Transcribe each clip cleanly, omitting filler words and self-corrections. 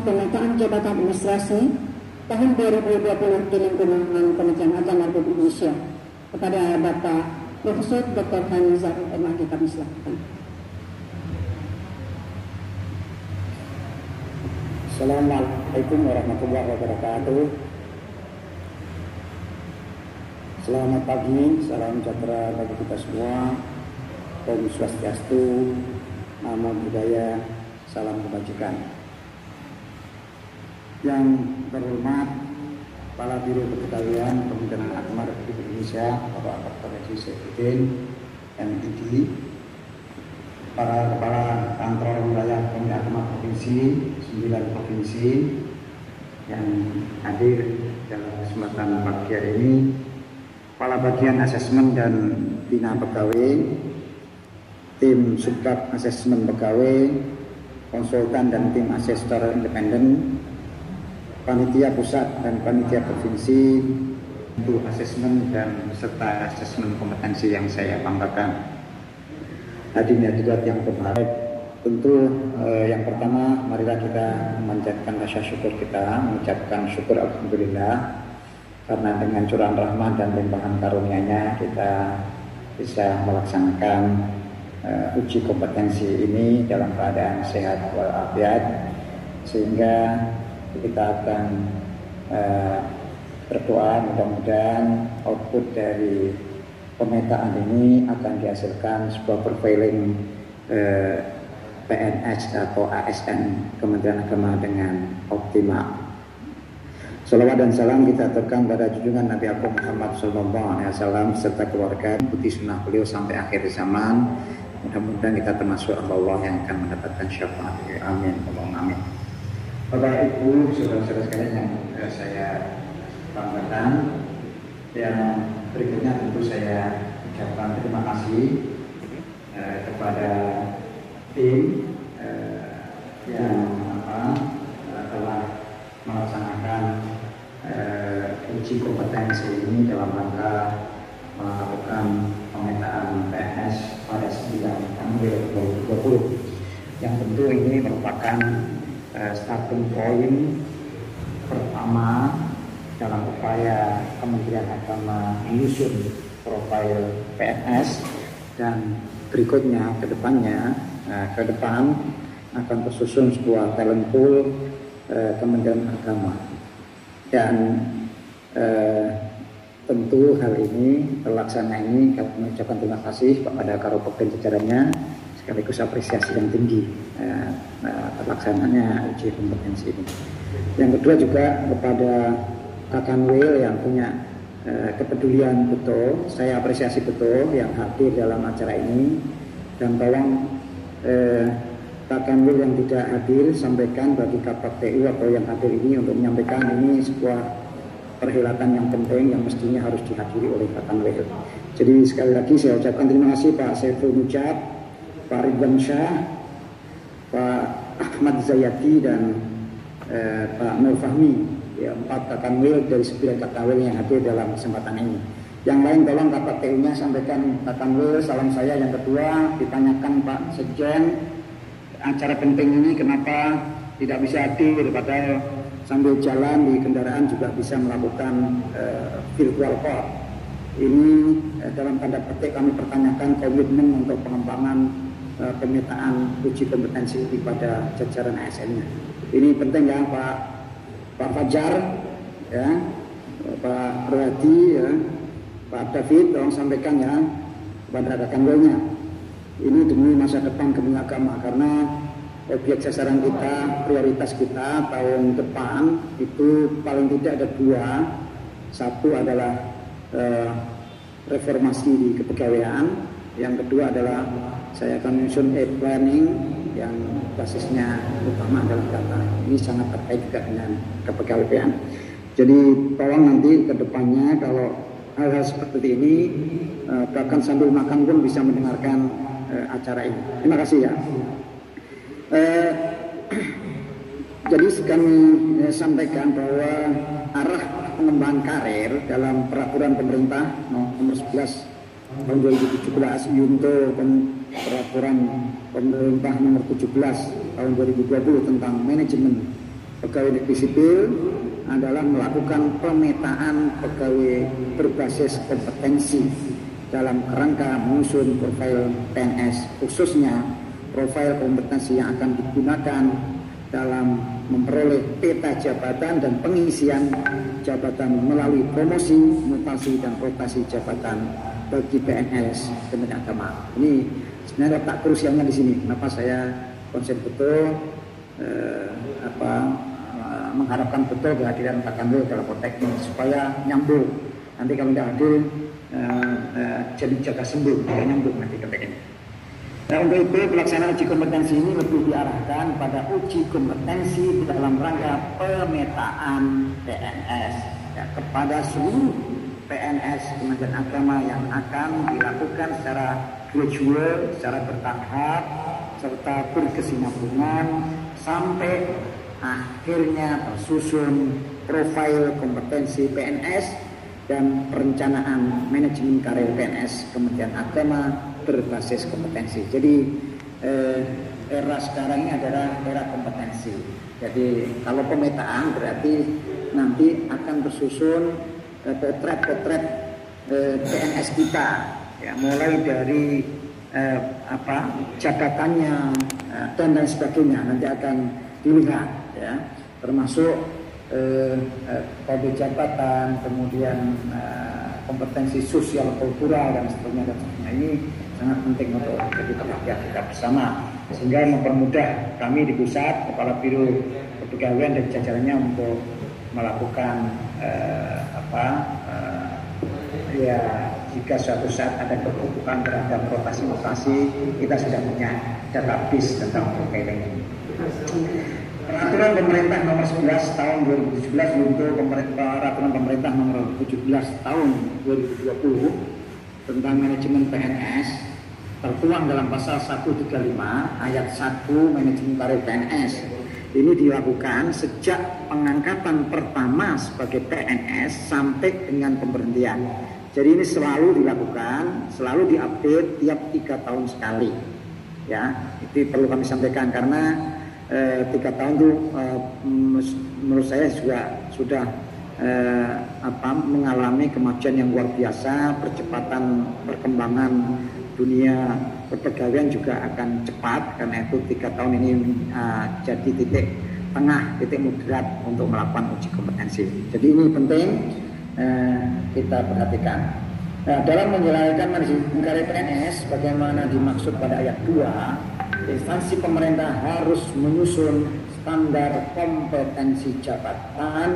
Pemetaan jabatan administrasi tahun 2020 di lingkungan Kementerian Agama Republik Indonesia kepada Bapak Profesor Dr. Hanizar MAD, kami silakan. Assalamualaikum warahmatullahi wabarakatuh. Selamat pagi, salam sejahtera bagi kita semua. Om Swastiastu, Namo Buddhaya, salam kebajikan. Yang terhormat Kepala Biro Kepegawaian Kementerian Agama Republik Indonesia, Bapak Dr. Haji Saifuddin, MID, para kepala kantor wilayah Kementerian Agama Provinsi, 9 provinsi yang hadir dalam kesempatan pagi hari ini, kepala bagian asesmen dan bina pegawai, tim subbab asesmen pegawai, konsultan dan tim asesor independen, panitia pusat dan panitia provinsi untuk asesmen dan serta asesmen kompetensi yang saya banggakan. Hadirin hadirat yang berbahagia, tentu yang pertama marilah kita memanjatkan rasa syukur kita, mengucapkan syukur alhamdulillah karena dengan curahan rahmat dan limpahan karunia-Nya kita bisa melaksanakan uji kompetensi ini dalam keadaan sehat walafiat, sehingga kita akan berdoa mudah-mudahan output dari pemetaan ini akan dihasilkan sebuah profiling PNS atau ASN Kementerian Agama dengan optimal. Salawat dan salam kita aturkan pada junjungan Nabi Agung Muhammad SAW serta keluarga, putih sunnah beliau sampai akhir zaman. Mudah-mudahan kita termasuk Allah yang akan mendapatkan syafaat. Amin. Allahumma amin. Bapak Ibu, saudara-saudara sekalian yang saya banggakan, yang berikutnya tentu saya ucapkan terima kasih kepada tim yang telah melaksanakan uji kompetensi ini dalam rangka melakukan pemetaan PNS pada 9 April 2020, yang tentu ini merupakan starting point pertama dalam upaya Kementerian Agama menyusun profil PNS, dan berikutnya ke depan akan tersusun sebuah talent pool Kementerian Agama, dan tentu hal ini terlaksana ini kami mengucapkan terima kasih kepada Karopenken jajarannya, sekaligus apresiasi yang tinggi terlaksananya uji kompetensi ini. Yang kedua juga kepada Kakanwil yang punya kepedulian betul, saya apresiasi betul yang hadir dalam acara ini, dan tolong Kakanwil yang tidak hadir sampaikan bagi KPTU atau yang hadir ini untuk menyampaikan ini sebuah perhelatan yang penting yang mestinya harus dihadiri oleh Kakanwil. Jadi sekali lagi saya ucapkan terima kasih Pak Saiful Mujab, Pak Ridwan Syah, Pak Ahmad Zayati, dan Pak Nur Fahmi, ya, 4 Kakanwil dari 9 Kakanwil yang hadir dalam kesempatan ini. Yang lain tolong KPTU-nya sampaikan Kakanwil salam saya. Yang kedua ditanyakan Pak Sekjen, acara penting ini kenapa tidak bisa hadir, padahal sambil jalan di kendaraan juga bisa melakukan virtual call. Ini dalam tanda petik kami pertanyakan komitmen untuk pengembangan pemetaan uji kompetensi pada jajaran ASN-nya. Ini penting ya Pak Fajar, ya, Pak Rohadi, ya, Pak David, tolong sampaikan ya kepada rekan-rekannya. Ini demi masa depan Kementerian Agama, karena objek sasaran kita, prioritas kita tahun depan itu paling tidak ada 2. Satu adalah reformasi di kepegawaian, yang kedua adalah saya akan menyusun planning yang basisnya utama adalah data. Ini sangat terkait juga dengan kepegawaian. Jadi tolong nanti ke depannya kalau hal-hal seperti ini bahkan sambil makan pun bisa mendengarkan acara ini. Terima kasih ya. Jadi kami sampaikan bahwa arah pengembangan karir dalam peraturan pemerintah nomor 11 tahun 2017 Yunto Peraturan Pemerintah nomor 17 tahun 2020 tentang manajemen pegawai negeri sipil adalah melakukan pemetaan pegawai berbasis kompetensi dalam kerangka menyusun profil PNS, khususnya profil kompetensi yang akan digunakan dalam memperoleh peta jabatan dan pengisian jabatan melalui promosi, mutasi, dan rotasi jabatan bagi PNS Kementerian Agama. Ini sebenarnya letak krusialnya di sini. Kenapa saya konsen betul mengharapkan betul kehadiran Pak Kanwil dalam konteks ini supaya nyambung. Nanti kalau tidak hadir jadi jaga sembuh, tidak nyambung nanti konteks ini. Nah, untuk itu pelaksanaan uji kompetensi ini lebih diarahkan pada uji kompetensi dalam rangka pemetaan PNS ya, kepada seluruh PNS Kementerian Agama yang akan dilakukan secara gradual, secara bertahap, serta berkesinambungan sampai akhirnya tersusun profil kompetensi PNS dan perencanaan manajemen karir PNS Kementerian Agama berbasis kompetensi. Jadi era sekarang ini adalah era kompetensi. Jadi kalau pemetaan berarti nanti akan tersusun potret-potret PNS kita, ya, mulai dari jabatannya dan lain sebagainya nanti akan dilihat, ya, termasuk kode jabatan, kemudian kompetensi sosial kultural dan seterusnya. Ini sangat penting untuk jadi perhatian kita bersama, sehingga mempermudah kami di pusat, Kepala Biro Kepegawaian dan jajarannya untuk melakukan jika suatu saat ada kebutuhan terhadap rotasi mutasi, kita sudah punya database tentang profiling ini. Peraturan Pemerintah nomor 11 tahun 2017 untuk Peraturan Pemerintah nomor 17 tahun 2020 tentang manajemen PNS tertuang dalam pasal 135 ayat 1 manajemen karir PNS. Ini dilakukan sejak pengangkatan pertama sebagai PNS sampai dengan pemberhentian. Jadi ini selalu dilakukan, selalu diupdate tiap 3 tahun sekali. Ya, itu perlu kami sampaikan karena 3 tahun itu menurut saya juga sudah mengalami kemajuan yang luar biasa. Percepatan perkembangan dunia kepegawaian juga akan cepat, karena itu 3 tahun ini jadi titik tengah, titik moderat untuk melakukan uji kompetensi. Jadi ini penting kita perhatikan. Nah, dalam menjalankan manajemen karir PNS, bagaimana dimaksud pada ayat 2, instansi pemerintah harus menyusun standar kompetensi jabatan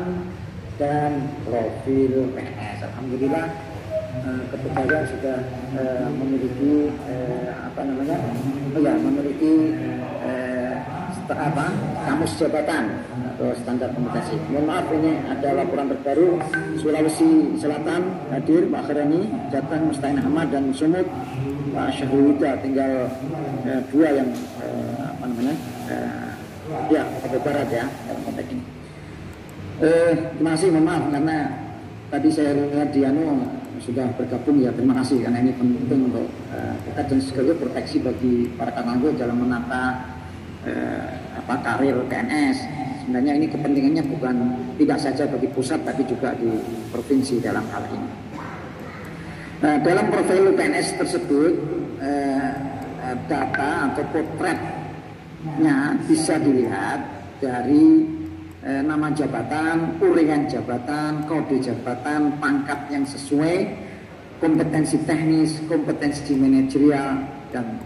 dan profil PNS. Alhamdulillah kepegawaian sudah memiliki kamus jabatan atau standar kompetensi. Mohon maaf, ini ada laporan terbaru Sulawesi Selatan hadir Pak Kherani, Jateng, Mustain Ahmad dan Sumut, Pak Syahrul Huda, tinggal 2 yang Papua Barat ya dalam konteks ini. Terima kasih, mohon maaf karena tadi saya lihat di sudah bergabung ya, terima kasih karena ini penting untuk kita dan sekaligus proteksi bagi para kanwil dalam menata karir PNS. Sebenarnya ini kepentingannya bukan tidak saja bagi pusat tapi juga di provinsi dalam hal ini. Nah, dalam profil PNS tersebut data atau potretnya bisa dilihat dari nama jabatan, urean jabatan, kode jabatan, pangkat yang sesuai, kompetensi teknis, kompetensi manajerial, dan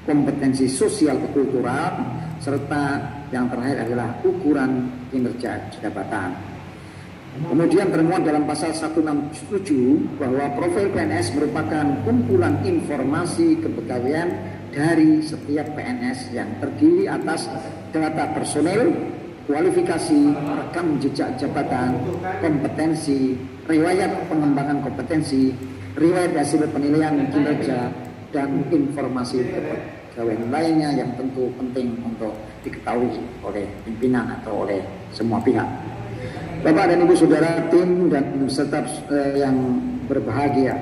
kompetensi sosial kultural, serta yang terakhir adalah ukuran kinerja jabatan. Kemudian termuat dalam pasal 167 bahwa profil PNS merupakan kumpulan informasi kepegawaian dari setiap PNS yang terdiri atas data personel, kualifikasi, rekam jejak jabatan, kompetensi, riwayat pengembangan kompetensi, riwayat hasil penilaian kinerja, dan informasi kepegawaian lainnya yang tentu penting untuk diketahui oleh pimpinan atau oleh semua pihak. Bapak dan Ibu Saudara, tim dan peserta yang berbahagia,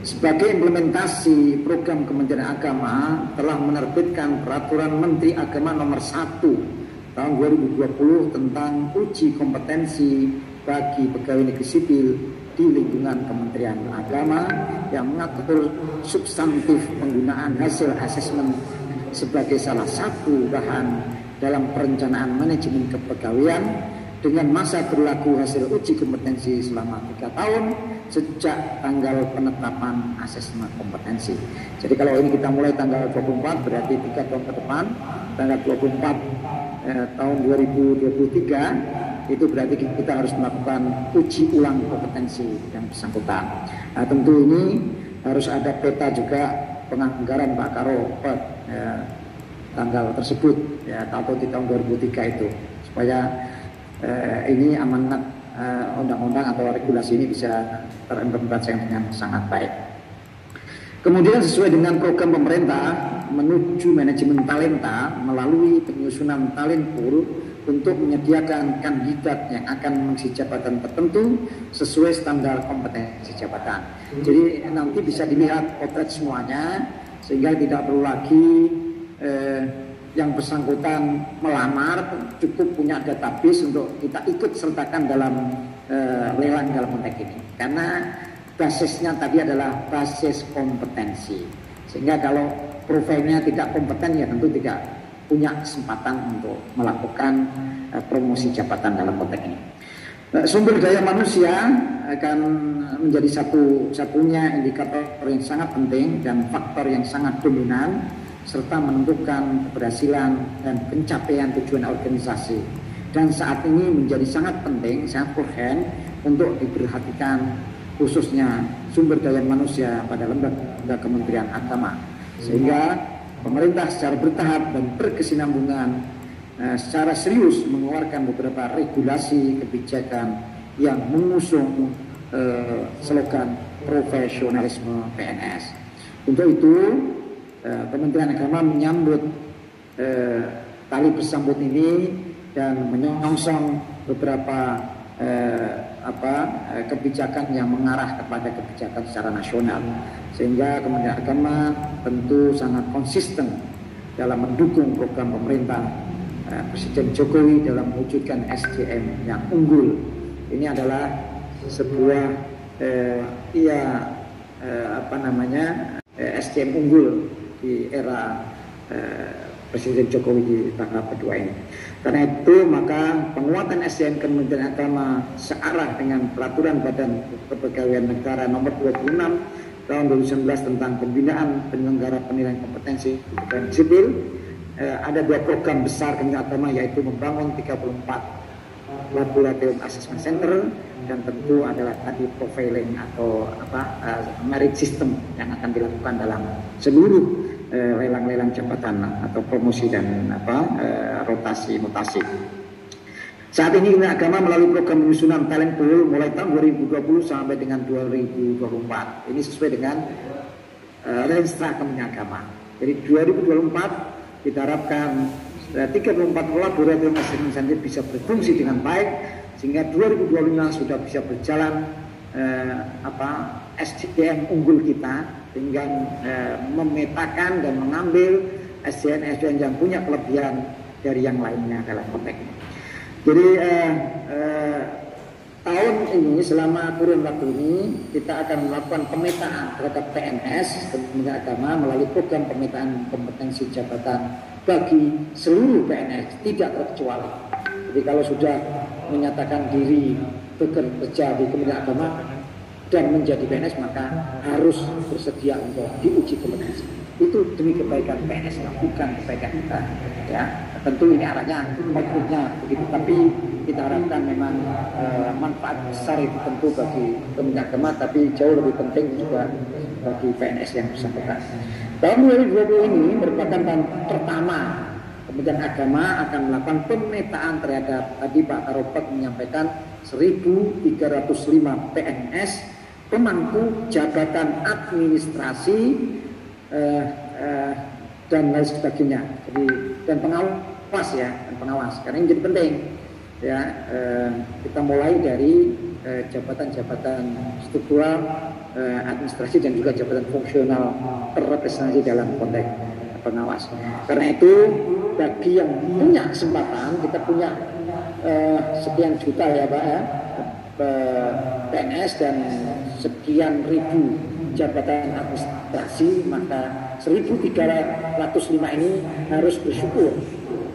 sebagai implementasi program Kementerian Agama telah menerbitkan Peraturan Menteri Agama Nomor 1 tahun 2020 tentang uji kompetensi bagi pegawai negeri sipil di lingkungan Kementerian Agama yang mengatur substantif penggunaan hasil asesmen sebagai salah satu bahan dalam perencanaan manajemen kepegawaian dengan masa berlaku hasil uji kompetensi selama 3 tahun sejak tanggal penetapan asesmen kompetensi. Jadi kalau ini kita mulai tanggal 24 berarti 3 tahun ke depan, tanggal 24 tahun 2023 itu berarti kita harus melakukan uji ulang kompetensi yang bersangkutan. Nah, tentu ini harus ada peta juga penganggaran Pak Karo tanggal tersebut ya, atau di tahun 2003 itu supaya ini amanat undang-undang atau regulasi ini bisa terimplementasi dengan sangat baik. Kemudian sesuai dengan program pemerintah menuju manajemen talenta melalui penyusunan talent pool untuk menyediakan kandidat yang akan mengisi jabatan tertentu sesuai standar kompetensi jabatan. Jadi nanti bisa dilihat potret semuanya sehingga tidak perlu lagi yang bersangkutan melamar, cukup punya database untuk kita ikut sertakan dalam lelang dalam konteks ini. Karena basisnya tadi adalah basis kompetensi. Sehingga kalau profilnya tidak kompeten ya tentu tidak punya kesempatan untuk melakukan promosi jabatan dalam konteks ini. Sumber daya manusia akan menjadi satu-satunya indikator yang sangat penting dan faktor yang sangat dominan serta menentukan keberhasilan dan pencapaian tujuan organisasi. Dan saat ini menjadi sangat penting, sangat urgent untuk diperhatikan khususnya sumber daya manusia pada lembaga Kementerian Agama. Sehingga pemerintah secara bertahap dan berkesinambungan secara serius mengeluarkan beberapa regulasi kebijakan yang mengusung slogan profesionalisme PNS. Untuk itu Kementerian Agama menyambut tali bersambut ini dan menyongsong beberapa kebijakan yang mengarah kepada kebijakan secara nasional, sehingga Kementerian Agama tentu sangat konsisten dalam mendukung program pemerintah Presiden Jokowi dalam mewujudkan SDM yang unggul. Ini adalah sebuah SDM unggul di era Presiden Jokowi di tahap kedua ini. Karena itu maka penguatan SDM Kementerian Agama searah dengan Peraturan Badan Kepegawaian Negara Nomor 26 Tahun 2019 tentang pembinaan penyelenggara penilaian kompetensi dan sipil. Ada 2 program besar Kementerian Agama, yaitu membangun 34 Laboratorium Assessment Center dan tentu adalah tadi profiling atau merit system yang akan dilakukan dalam seluruh lelang-lelang jabatan atau promosi dan rotasi mutasi. Saat ini Kementerian Agama melalui program penyusunan talent pool mulai tahun 2020 sampai dengan 2024. Ini sesuai dengan Renstra Kementerian Agama. Jadi 2024 kita harapkan 34 laboratorium assessment center bisa berfungsi dengan baik sehingga 2025 sudah bisa berjalan SDM unggul kita hingga memetakan dan mengambil SDM yang punya kelebihan dari yang lainnya dalam konteks ini. Jadi tahun ini selama kurun waktu ini kita akan melakukan pemetaan terhadap PNS Kementerian Agama melalui program pemetaan kompetensi jabatan bagi seluruh PNS tidak terkecuali. Jadi kalau sudah menyatakan diri bekerja di Kementerian Agama dan menjadi PNS maka harus bersedia untuk diuji kompetensi. Itu demi kebaikan PNS, bukan kebaikan kita. Ya, tentu ini arahnya, outputnya begitu. Tapi kita harapkan memang manfaat besar itu tentu bagi Kementerian Agama, tapi jauh lebih penting juga bagi PNS yang bersangkutan. Tahun 2020 ini merupakan tahun pertama Kementerian Agama akan melakukan pemetaan terhadap tadi Pak Karopak menyampaikan 1.305 PNS pemangku jabatan administrasi dan lain sebagainya. Jadi dan pengawas ya, dan pengawas. Karena ini jadi penting. ya kita mulai dari jabatan-jabatan struktural, administrasi dan juga jabatan fungsional terrepresentasi dalam konteks pengawas. Karena itu bagi yang punya kesempatan, kita punya sekian juta ya Pak ya, PNS dan sekian ribu jabatan administrasi, maka 1.305 ini harus bersyukur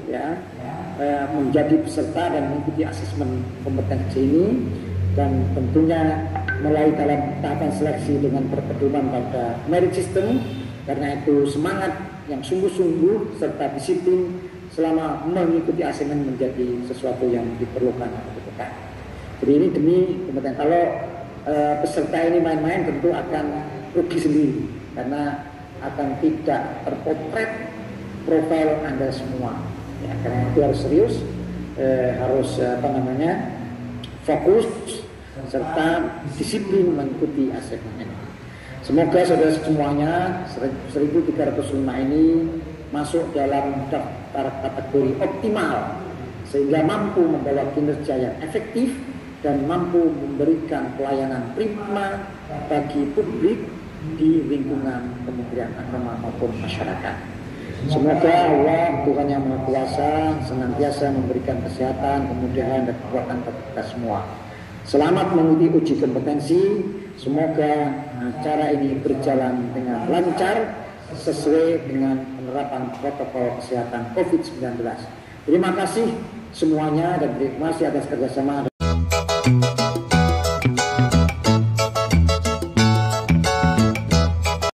ya, menjadi peserta dan mengikuti asesmen kompetensi ini, dan tentunya mulai dalam tahapan seleksi dengan berpedoman pada merit system. Karena itu semangat yang sungguh-sungguh serta disiplin selama mengikuti asesmen menjadi sesuatu yang diperlukan. Jadi ini demi kompetensi. Kalau peserta ini main-main tentu akan rugi sendiri, karena akan tidak terpotret profil Anda semua. Ya, karena itu harus serius, harus fokus serta disiplin mengikuti asesmen. Semoga saudara semuanya 1.305 ini masuk dalam daftar kategori optimal sehingga mampu membawa kinerja yang efektif dan mampu memberikan pelayanan prima bagi publik di lingkungan Kementerian Agama maupun masyarakat. Semoga Allah, Tuhan yang Maha Kuasa, senantiasa memberikan kesehatan, kemudahan dan kekuatan bagi kita semua. Selamat mengikuti uji kompetensi. Semoga acara ini berjalan dengan lancar sesuai dengan penerapan protokol kesehatan COVID-19. Terima kasih semuanya dan terima kasih atas kerjasama.